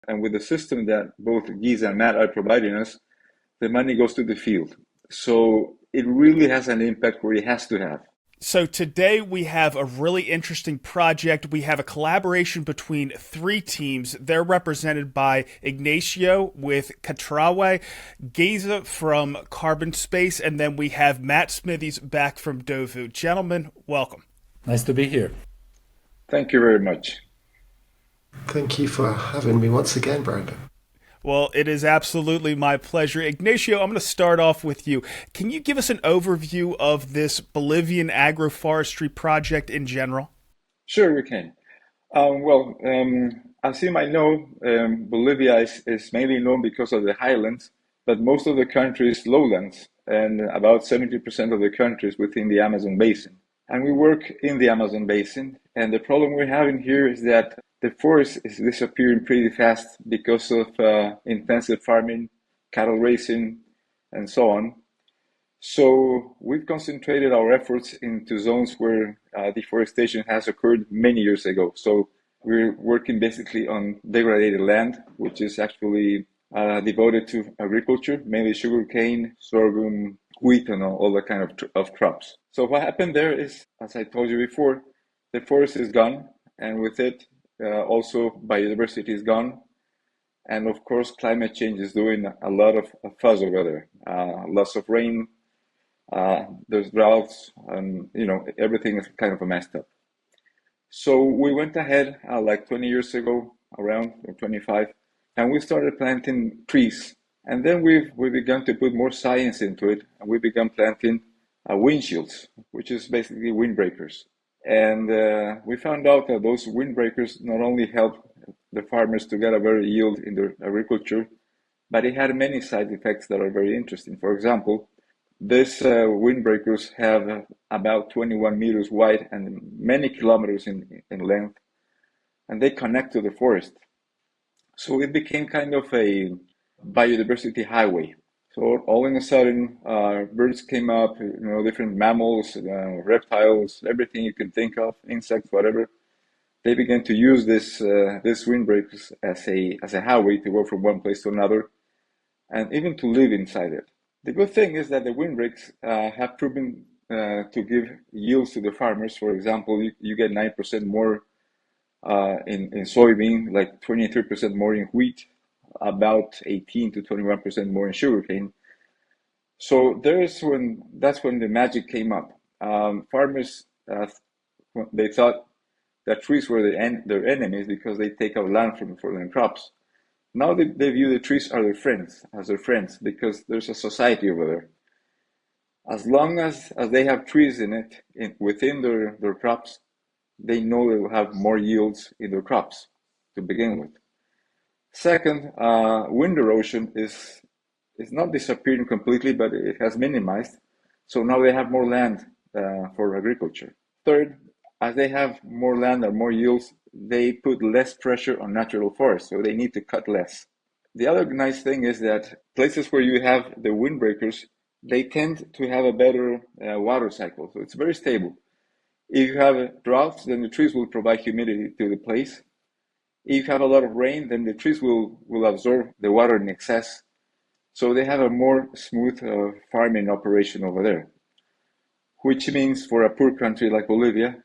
And with the system that both Giza and Matt are providing us, the money goes to the field. So it really has an impact where it has to have. So today we have a really interesting project. We have a collaboration between three teams. They're represented by Ignacio with Ketrawe, Giza from Carbonspace, and then we have Matt Smithies back from Dovu. Gentlemen, welcome. Nice to be here. Thank you very much. Thank you for having me once again, Brandon. Well, it is absolutely my pleasure. Ignacio, I'm going to start off with you. Can you give us an overview of this Bolivian agroforestry project in general? Sure, we can. As you might know, Bolivia is mainly known because of the highlands, but most of the country is lowlands, and about 70% of the country is within the Amazon basin. And we work in the Amazon basin, and the problem we're having here is that the forest is disappearing pretty fast because of intensive farming, cattle raising, and so on. So we've concentrated our efforts into zones where deforestation has occurred many years ago. So we're working basically on degraded land, which is actually devoted to agriculture, mainly sugarcane, sorghum, wheat, and all that kind of crops. So what happened there is, as I told you before, the forest is gone, and with it, also biodiversity is gone, and of course climate change is doing a lot of fuzz over there. Lots of rain, there's droughts, and everything is kind of messed up. So we went ahead like 20 years ago, around, or 25, and we started planting trees. And then we began to put more science into it, and we began planting windshields, which is basically windbreakers. And we found out that those windbreakers not only help the farmers to get a better yield in their agriculture, but it had many side effects that are very interesting. For example, these windbreakers have about 21 meters wide and many kilometers in length, and they connect to the forest. So it became kind of a biodiversity highway. So all of a sudden, birds came up, different mammals, reptiles, everything you can think of, insects, whatever. They began to use this windbreakers as a highway to go from one place to another, and even to live inside it. The good thing is that the windbreaks have proven to give yields to the farmers. For example, you get 9% more in soybean, like 23% more in wheat, about 18 to 21% more in sugarcane. So that's when the magic came up. Farmers, they thought that trees were their enemies because they take out land for their crops. Now they view the trees as their friends, because there's a society over there. As long as they have trees within their crops, they know they will have more yields in their crops to begin with. Second, wind erosion is not disappearing completely, but it has minimized. So now they have more land for agriculture. Third, as they have more land or more yields, they put less pressure on natural forests, so they need to cut less. The other nice thing is that places where you have the windbreakers, they tend to have a better water cycle, so it's very stable. If you have droughts, then the trees will provide humidity to the place. If you have a lot of rain, then the trees will absorb the water in excess. So they have a more smooth farming operation over there, which means for a poor country like Bolivia,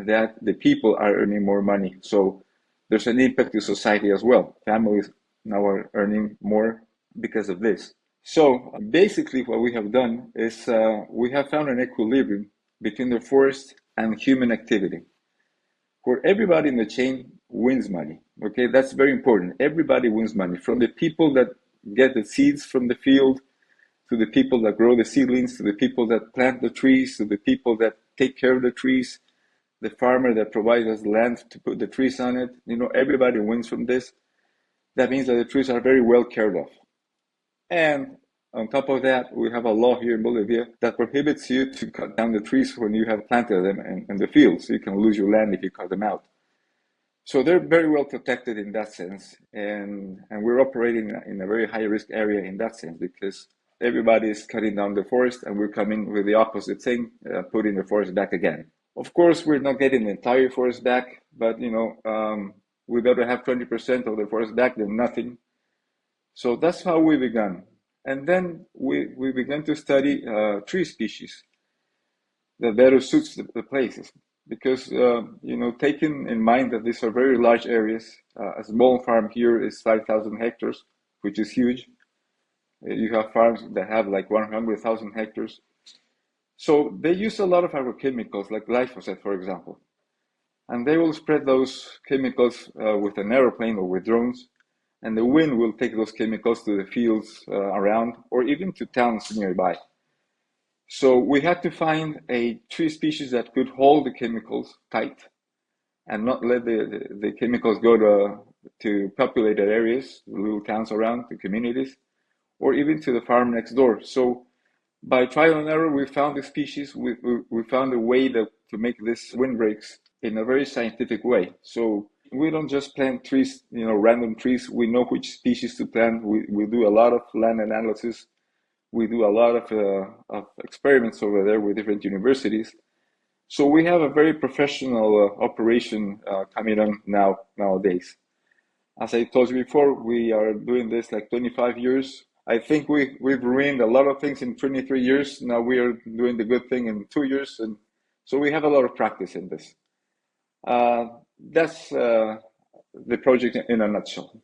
that the people are earning more money. So there's an impact to society as well. Families now are earning more because of this. So basically what we have done is we have found an equilibrium between the forest and human activity, where everybody in the chain wins money. Okay, that's very important. Everybody wins money, from the people that get the seeds from the field, to the people that grow the seedlings, to the people that plant the trees, to the people that take care of the trees, the farmer that provides us land to put the trees on it. Everybody wins from this. That means that the trees are very well cared of. And on top of that, we have a law here in Bolivia that prohibits you to cut down the trees when you have planted them in the field, so you can lose your land if you cut them out. So they're very well protected in that sense, and we're operating in a very high risk area in that sense, because everybody is cutting down the forest, and we're coming with the opposite thing, putting the forest back again. Of course, we're not getting the entire forest back, but We'd better have 20% of the forest back than nothing. So that's how we began. And then we began to study tree species that better suits the places. Because, taking in mind that these are very large areas, a small farm here is 5,000 hectares, which is huge. You have farms that have like 100,000 hectares. So they use a lot of agrochemicals, like glyphosate, for example. And they will spread those chemicals with an aeroplane or with drones. And the wind will take those chemicals to the fields around, or even to towns nearby. So we had to find a tree species that could hold the chemicals tight and not let the chemicals go to populated areas, little towns around, the communities, or even to the farm next door. So by trial and error, we found the species. We found a way to make these windbreaks in a very scientific way. So we don't just plant trees, random trees. We know which species to plant. We do a lot of land analysis. We do a lot of experiments over there with different universities. So we have a very professional operation coming on nowadays. As I told you before, we are doing this like 25 years. I think we've ruined a lot of things in 23 years. Now we are doing the good thing in 2 years. And so we have a lot of practice in this. That's the project in a nutshell.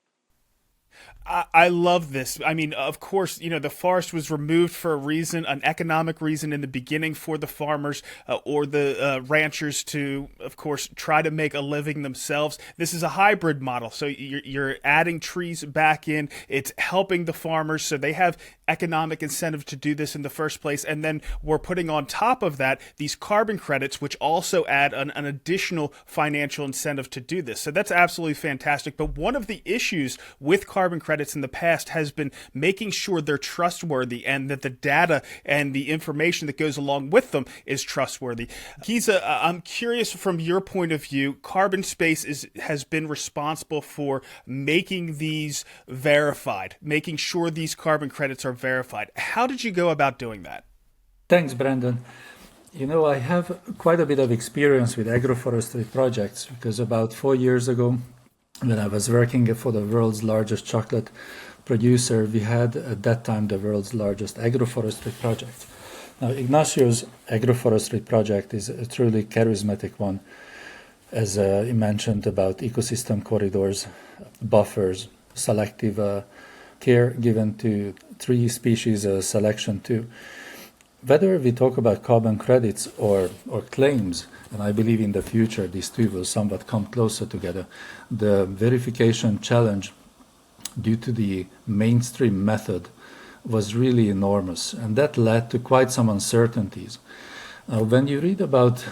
I love this. I mean, of course, the forest was removed for a reason, an economic reason in the beginning for the farmers or the ranchers to, of course, try to make a living themselves. This is a hybrid model. So you're adding trees back in. It's helping the farmers. So they have economic incentive to do this in the first place. And then we're putting on top of that these carbon credits, which also add an additional financial incentive to do this. So that's absolutely fantastic. But one of the issues with carbon credits in the past has been making sure they're trustworthy and that the data and the information that goes along with them is trustworthy. Giza, I'm curious from your point of view, Carbonspace has been responsible for making these verified, making sure these carbon credits are verified. How did you go about doing that? Thanks, Brandon. I have quite a bit of experience with agroforestry projects because about 4 years ago, when I was working for the world's largest chocolate producer, we had at that time the world's largest agroforestry project. Now, Ignacio's agroforestry project is a truly charismatic one, as he mentioned about ecosystem corridors, buffers, selective care given to tree species selection too. Whether we talk about carbon credits or claims, and I believe in the future these two will somewhat come closer together, the verification challenge due to the mainstream method was really enormous, and that led to quite some uncertainties. When you read about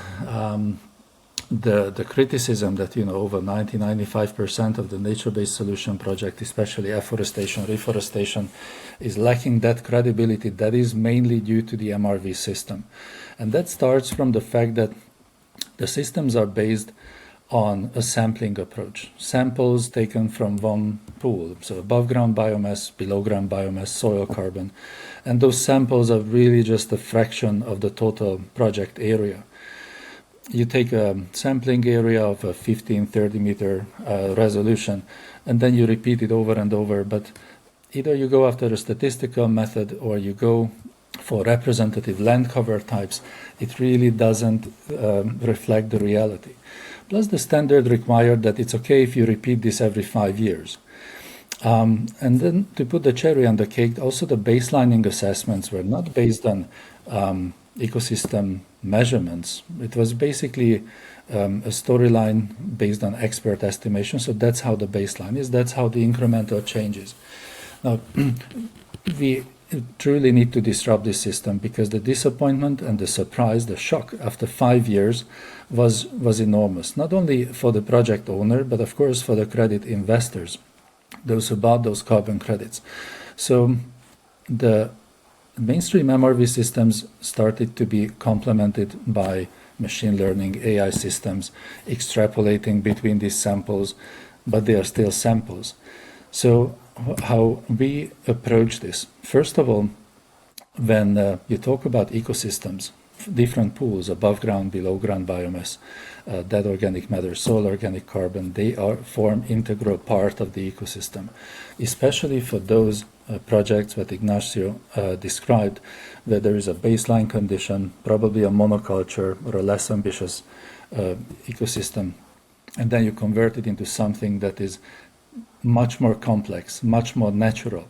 the criticism that over 90-95% of the nature-based solution project, especially afforestation, reforestation, is lacking that credibility, that is mainly due to the MRV system. And that starts from the fact that the systems are based on a sampling approach. Samples taken from one pool, so above ground biomass, below ground biomass, soil carbon. And those samples are really just a fraction of the total project area. You take a sampling area of a 15-30 meter resolution, and then you repeat it over and over. But either you go after a statistical method or you go for representative land cover types, it really doesn't reflect the reality. Plus, the standard required that it's okay if you repeat this every 5 years. And then to put the cherry on the cake, also the baselining assessments were not based on ecosystem measurements. It was basically a storyline based on expert estimation. So that's how the baseline is. That's how the incremental changes. Now, we truly need to disrupt this system because the disappointment and the surprise, the shock after 5 years was enormous. Not only for the project owner, but of course for the credit investors, those who bought those carbon credits. So the mainstream MRV systems started to be complemented by machine learning AI systems, extrapolating between these samples, but they are still samples. So how we approach this? First of all, when you talk about ecosystems, different pools, above ground, below ground biomass, dead organic matter, soil organic carbon, they form integral part of the ecosystem, especially for those projects that Ignacio described, where there is a baseline condition, probably a monoculture or a less ambitious ecosystem, and then you convert it into something that is much more complex, much more natural.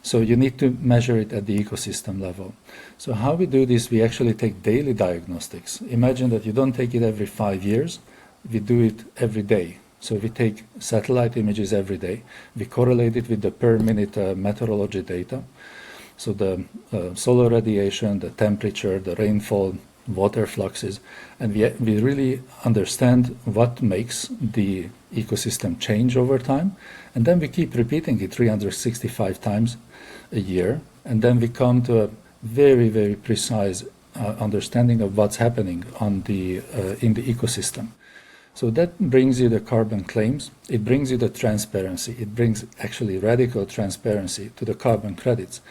So you need to measure it at the ecosystem level. So how we do this, we actually take daily diagnostics. Imagine that you don't take it every 5 years, we do it every day. So we take satellite images every day, we correlate it with the per minute meteorology data. So the solar radiation, the temperature, the rainfall, water fluxes, and we really understand what makes the ecosystem change over time. And then we keep repeating it 365 times a year, and then we come to a very, very precise understanding of what's happening in the ecosystem. So that brings you the carbon claims, it brings you the transparency, it brings actually radical transparency to the carbon credits.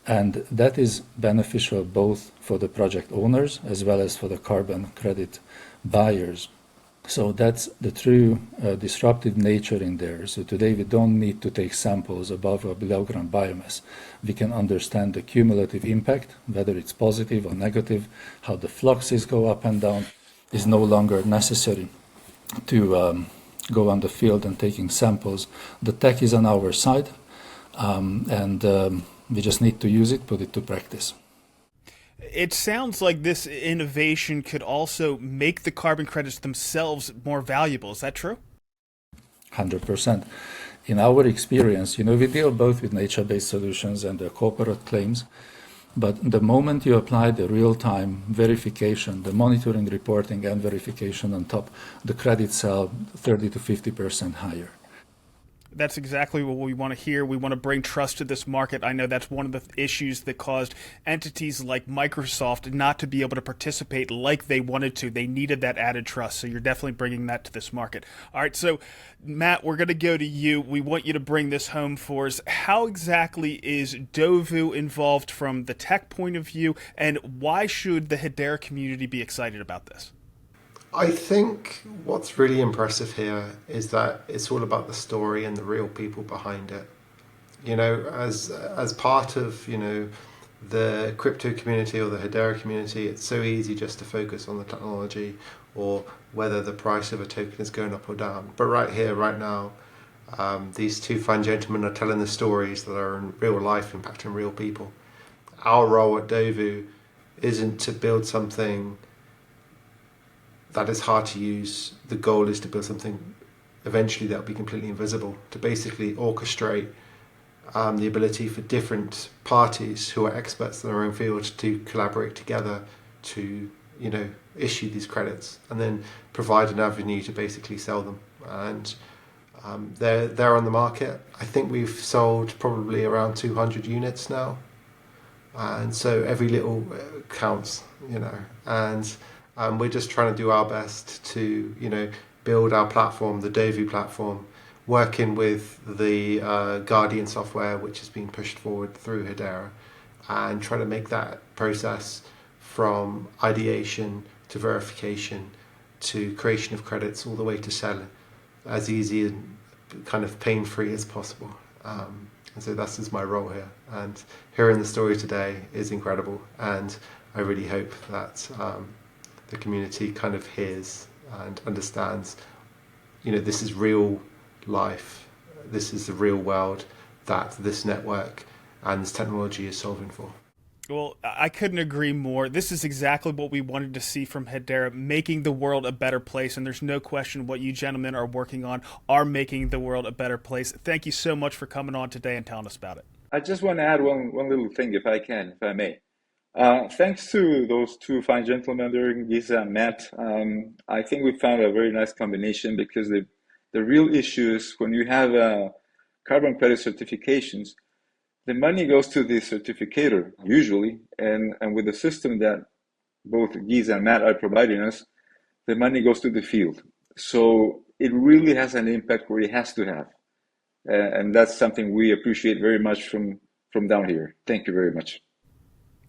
And that is beneficial both for the project owners as well as for the carbon credit buyers. So that's the true disruptive nature in there. So today we don't need to take samples above or below ground biomass. We can understand the cumulative impact, whether it's positive or negative, how the fluxes go up and down. Is no longer necessary to go on the field and taking samples. The tech is on our side, and we just need to use it, put it to practice. It sounds like this innovation could also make the carbon credits themselves more valuable. Is that true? 100%. In our experience, we deal both with nature-based solutions and the corporate claims, but the moment you apply the real-time verification, the monitoring, reporting, and verification on top, the credits sell 30 to 50% higher. That's exactly what we want to hear. We want to bring trust to this market. I know that's one of the issues that caused entities like Microsoft not to be able to participate like they wanted to. They needed that added trust. So you're definitely bringing that to this market. All right. So, Matt, we're going to go to you. We want you to bring this home for us. How exactly is Dovu involved from the tech point of view, and why should the Hedera community be excited about this? I think what's really impressive here is that it's all about the story and the real people behind it. As part of, the crypto community or the Hedera community, it's so easy just to focus on the technology or whether the price of a token is going up or down. But right here, right now, these two fine gentlemen are telling the stories that are in real life, impacting real people. Our role at Dovu isn't to build something that is hard to use. The goal is to build something eventually that will be completely invisible, to basically orchestrate the ability for different parties who are experts in their own field to collaborate together to, issue these credits and then provide an avenue to basically sell them. And they're on the market. I think we've sold probably around 200 units now. And so every little counts, and we're just trying to do our best to, build our platform, the Dovu platform, working with the Guardian software, which has been pushed forward through Hedera, and try to make that process from ideation to verification to creation of credits all the way to sell as easy and kind of pain-free as possible. And so this is my role here. And hearing the story today is incredible. And I really hope that the community kind of hears and understands, this is real life. This is the real world that this network and this technology is solving for. Well, I couldn't agree more. This is exactly what we wanted to see from Hedera, making the world a better place. And there's no question what you gentlemen are working on are making the world a better place. Thank you so much for coming on today and telling us about it. I just want to add one little thing, if I may. Thanks to those two fine gentlemen there, Giza and Matt, I think we found a very nice combination, because the real issue is when you have carbon credit certifications, the money goes to the certificator usually, and with the system that both Giza and Matt are providing us, the money goes to the field. So it really has an impact where it has to have. And that's something we appreciate very much from down here. Thank you very much.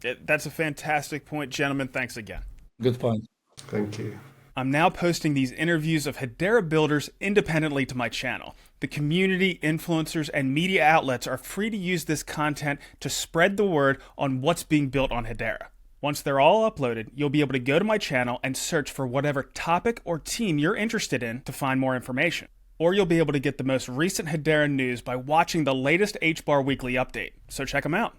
That's a fantastic point, gentlemen. Thanks again. Good point. Thank you. I'm now posting these interviews of Hedera builders independently to my channel. The community, influencers, and media outlets are free to use this content to spread the word on what's being built on Hedera. Once they're all uploaded, you'll be able to go to my channel and search for whatever topic or team you're interested in to find more information. Or you'll be able to get the most recent Hedera news by watching the latest HBAR Weekly update. So check them out.